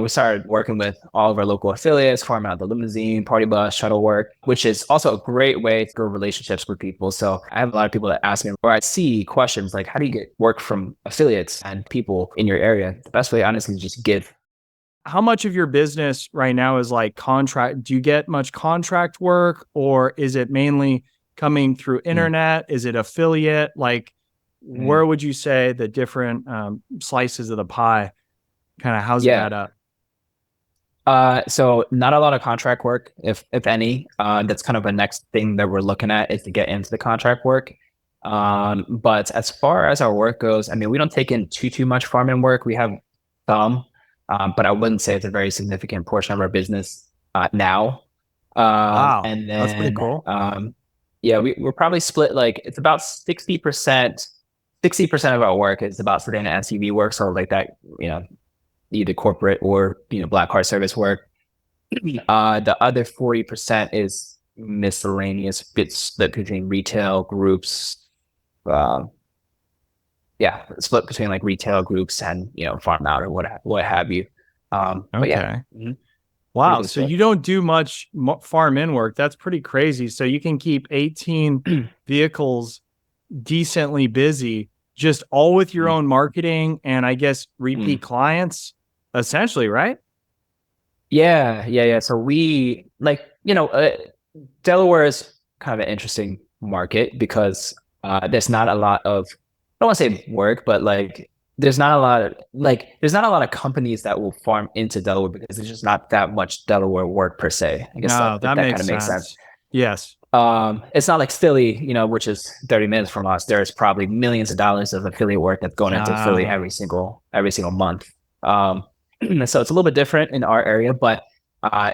We started working with all of our local affiliates, farm out the limousine, party bus, shuttle work, which is also a great way to grow relationships with people. So I have a lot of people that ask me, or I see questions like, how do you get work from affiliates and people in your area? The best way, honestly, is just give. How much of your business right now is like contract? Do you get much contract work, or is it mainly coming through Mm, internet? Is it affiliate? Like, mm. where would you say the different slices of the pie kind of how's it Yeah. add up? So not a lot of contract work, if any. That's kind of a next thing that we're looking at is to get into the contract work. But as far as our work goes, I mean, we don't take in too much farming work. We have some, but I wouldn't say it's a very significant portion of our business now. Wow, And that's pretty then cool. yeah, we're probably split like it's about 60%. 60% of our work is about sedan and SUV work, so like that, you know, either corporate or black car service work. The other 40% is miscellaneous bits split between retail groups. Uh, yeah, split between like retail groups and farm out or what have you. But yeah, Okay. pretty Wow. good So split. you don't do much farm in work. That's pretty crazy. So you can keep 18 vehicles decently busy, just all with your own marketing and I guess repeat clients, essentially, right? Yeah. So we like Delaware is kind of an interesting market because there's not a lot of, I don't want to say work, but like there's not a lot of companies that will farm into Delaware because there's just not that much Delaware work per se. I guess No, if that that kind makes of makes sense. sense. Yes. It's not like Philly, which is 30 minutes from us. There's probably millions of dollars of affiliate work that's going into Philly Uh, every single month. Um, so it's a little bit different in our area, but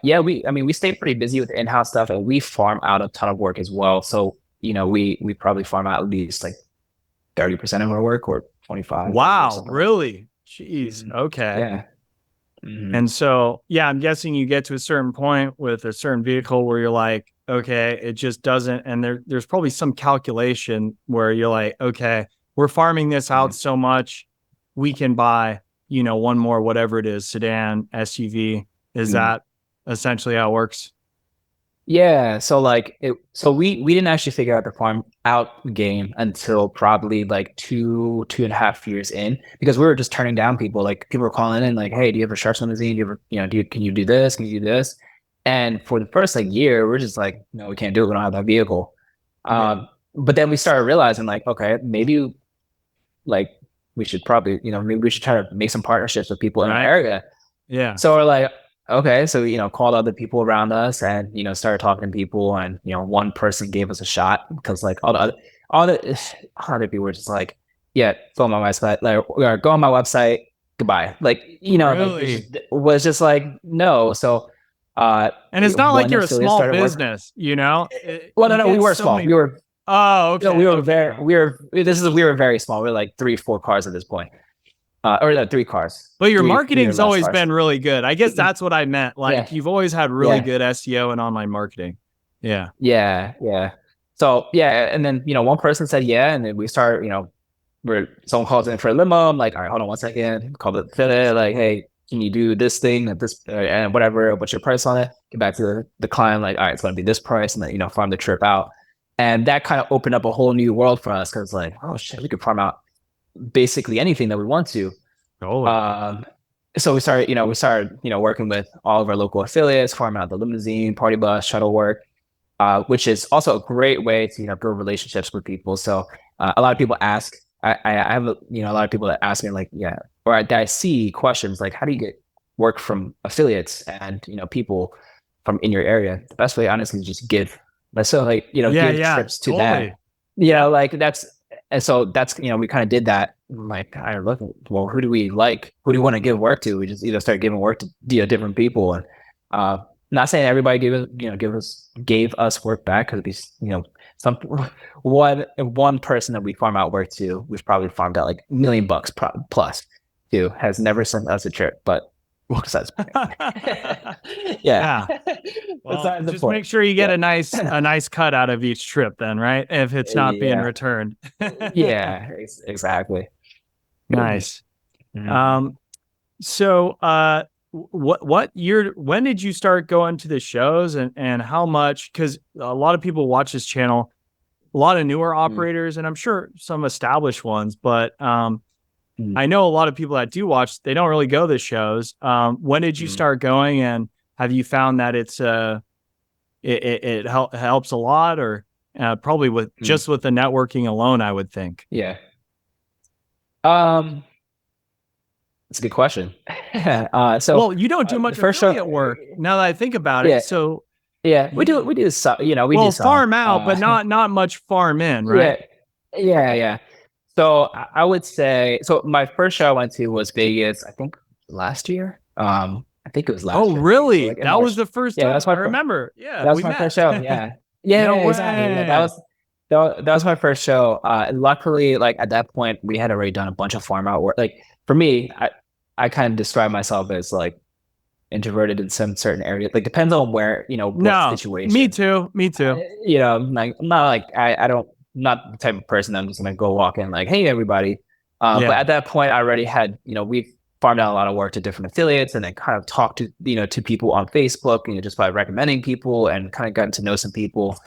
yeah, we stay pretty busy with the in-house stuff, and we farm out a ton of work as well. So we probably farm out at least like 30% of our work, or 25, 30 or wow, something like really? that. Jeez. Okay. Yeah. Mhm. And so, yeah, I'm guessing you get to a certain point with a certain vehicle where you're like, okay, it just doesn't. And there's probably some calculation where you're like, okay, we're farming this out Mhm. so much, we can buy, one more, whatever it is, sedan, SUV. Is Mhm. that essentially how it works? Yeah, so we didn't actually figure out the farm out game until probably like 2.5 years in, because we were just turning down people. Like people were calling in like, hey, do you have a sharks limousine? Do you ever, can you do this? Can you do this? And for the first like year, we're just like, no, we can't do it. We don't have that vehicle. Yeah. But then we started realizing like, okay, maybe like we should probably, maybe we should try to make some partnerships with people in our Right. area. Yeah. So we're like, okay, so called other people around us, and started talking to people, and one person gave us a shot because like all the other people were just like, yeah, go on my website, like or go on my website, goodbye. Like, like Really? it was just like no. So And it's not like one you're a affiliate small started work. business, Well, no, you no, we get were so small. many. Oh, okay. Okay. We were very small. We were like 3, 4 cars at this point. Or no, 3 cars. But your Three or marketing's less always cars. been really good. I guess that's what I meant. Yeah. Like you've always had really Yeah. good SEO and online marketing. Yeah. Yeah. So yeah, and then one person said yeah, and then we start, where someone calls in for a limo. I'm like, all right, hold on 1 second. Call the affiliate, like, hey, can you do this thing at this and whatever? What's your price on it? Get back to the client, like, all right, it's gonna be this price, and then farm the trip out. And that kind of opened up a whole new world for us because like, oh shit, we could farm out basically anything that we want to. Totally. Um, so we started working with all of our local affiliates, farm out the limousine, party bus, shuttle work, which is also a great way to build relationships with people. So a lot of people ask, I have a lot of people that ask me like, yeah, or that I see questions like, how do you get work from affiliates and people from in your area? The best way, honestly, is just give. So like Yeah. give Yeah. trips to them. Totally. Yep. Like that's and so that's we kind of did that. I'm like, I look, well, who do we like? Who do we want to give work to? We just either start giving work to different people, and uh, not saying everybody gave us work back, because we some one person that we farm out work to, we've probably farmed out like $1 million plus to, has never sent us a trip, but besides the point. Yeah. Yeah. Well, Besides the just make point. sure you get Yeah. a nice cut out of each trip then, right? If it's not being Yeah. returned. Yeah. Exactly. Nice. Mhm. Um, so what year, when did you start going to the shows, and how much? Because a lot of people watch this channel, a lot of newer Mm, operators, and I'm sure some established ones, but mm, I know a lot of people that do watch, they don't really go to shows. When did you mm, start going, and have you found that it helps a lot, or probably with mm. just with the networking alone, I would think. Yeah. Um, that's a good question. So Well, you don't do the much first show, affiliate work now that I think about it. yeah, So yeah, you, we do some, we do well, some. farm out, but not much farm in, right? Yeah, yeah. So I would say, so my first show I went to was Vegas, I think last year. I think it was Oh, last year, Vegas. So really? like in That was March. the first Yeah, time I remember. Yeah, that was we my first met. show. Yeah. Yeah, No exactly. Yeah, way. that was my first show. And luckily, like at that point, we had already done a bunch of farm out work. Like for me, I kind of describe myself as like introverted in some certain areas. Like depends on where, what No, me situation. too. Me too. Like I'm not like I don't not the type of person I'm just gonna go walk in like, hey everybody. But Yeah. at that point, I already had, we've farmed out a lot of work to different affiliates, and then kind of talked to to people on Facebook, just by recommending people, and kind of gotten to know some people.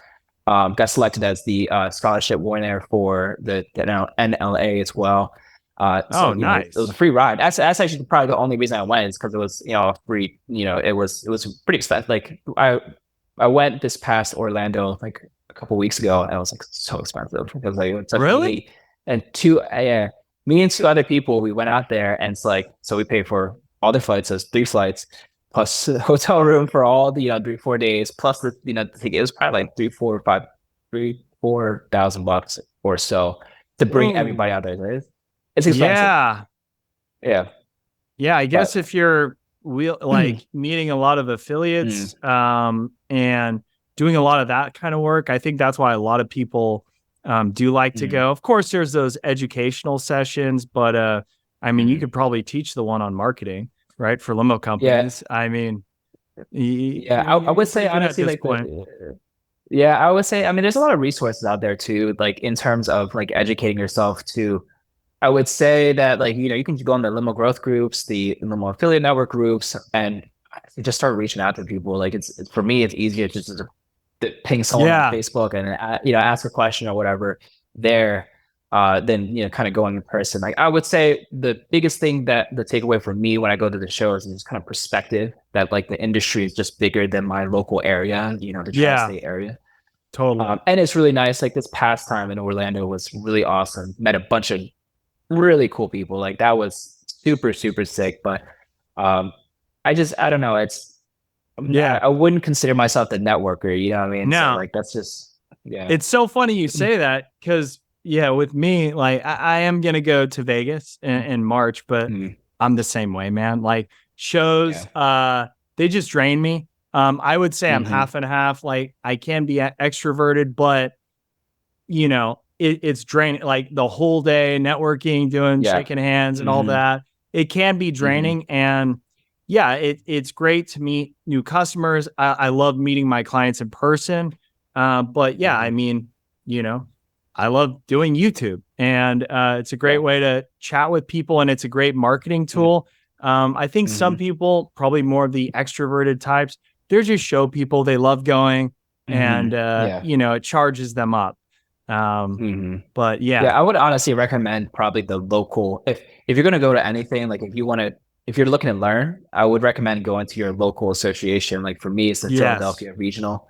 Got selected as the scholarship winner for the NLA as well. Oh, So it was a nice. free ride. That's actually probably the only reason I went is because it was a free. It was pretty expensive. Like I went this past Orlando like a couple weeks ago, and it was like so expensive because like it took Really? me and two other people. We went out there, and it's like so we paid for all the flights, so it's 3 flights plus hotel room for all the 3 4 days plus the ticket. It was probably like 3 4 thousand bucks or so to bring everybody Whoa. out there. It's expensive. Yeah. Yeah, Yeah, I guess but if you're mm, like meeting a lot of mm, affiliates, and doing a lot of that kind of work, I think that's why a lot of people do like to mm, go. Of course, there's those educational sessions, but I mean, you mm. could probably teach the one on marketing, right, for limo Yeah, companies. I mean, yeah. I you're would say pretty good at honestly, this like point. yeah, I would say. I mean, there's a lot of resources out there too, like in terms of like educating yourself too. I would say that like you can go on the limo growth groups, the limo affiliate network groups, and just start reaching out to people. Like it's for me, it's easier just to ping someone on Yeah, Facebook and ask a question or whatever there, than kind of going in person. Like I would say the biggest thing that the takeaway for me when I go to the shows is kind of perspective that like the industry is just bigger than my local area, the yeah, tri-state area. totally. And it's really nice. Like this past time in Orlando was really awesome. Met a bunch of really cool people. Like that was super, super sick. But um, I don't know. Yeah. I wouldn't consider myself the networker. You know what I mean? So Now, like that's just yeah. it's so funny you say that because, yeah, with me, like I am gonna go to Vegas in March, but Mm, I'm the same way, man. Like shows, yeah. they just drain me. I would say I'm Hmm. half and half. Like I can be extroverted, but it's draining. Like the whole day networking, doing Yeah. shaking hands and all Hmm. that. It can be Hmm. draining, and yeah, it's great to meet new customers. I love meeting my clients in person. But yeah, I Hmm. mean, you know, I love doing YouTube, and it's a great Yeah. way to chat with people, and it's a great marketing tool. I think some Hmm. people, probably more of the extroverted types, they're just show people, they love going, Hmm. and Yeah. it charges them up. Um, Hmm. but Yeah, yeah, I would honestly recommend probably the local if you're gonna go to anything, like if you're looking to learn, I would recommend going to your local association. Like for me, it's the yes, Philadelphia Regional.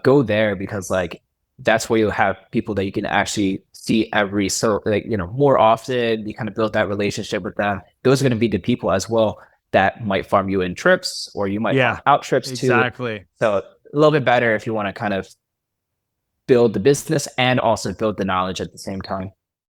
Go there because like that's where you'll have people that you can actually see every so like more often. You kind of build that relationship with them. Those are gonna be the people as well that might farm you in trips or you might farm yeah, out trips too. exactly. So a little bit better if you want to kind of build the business and also build the knowledge at the same time.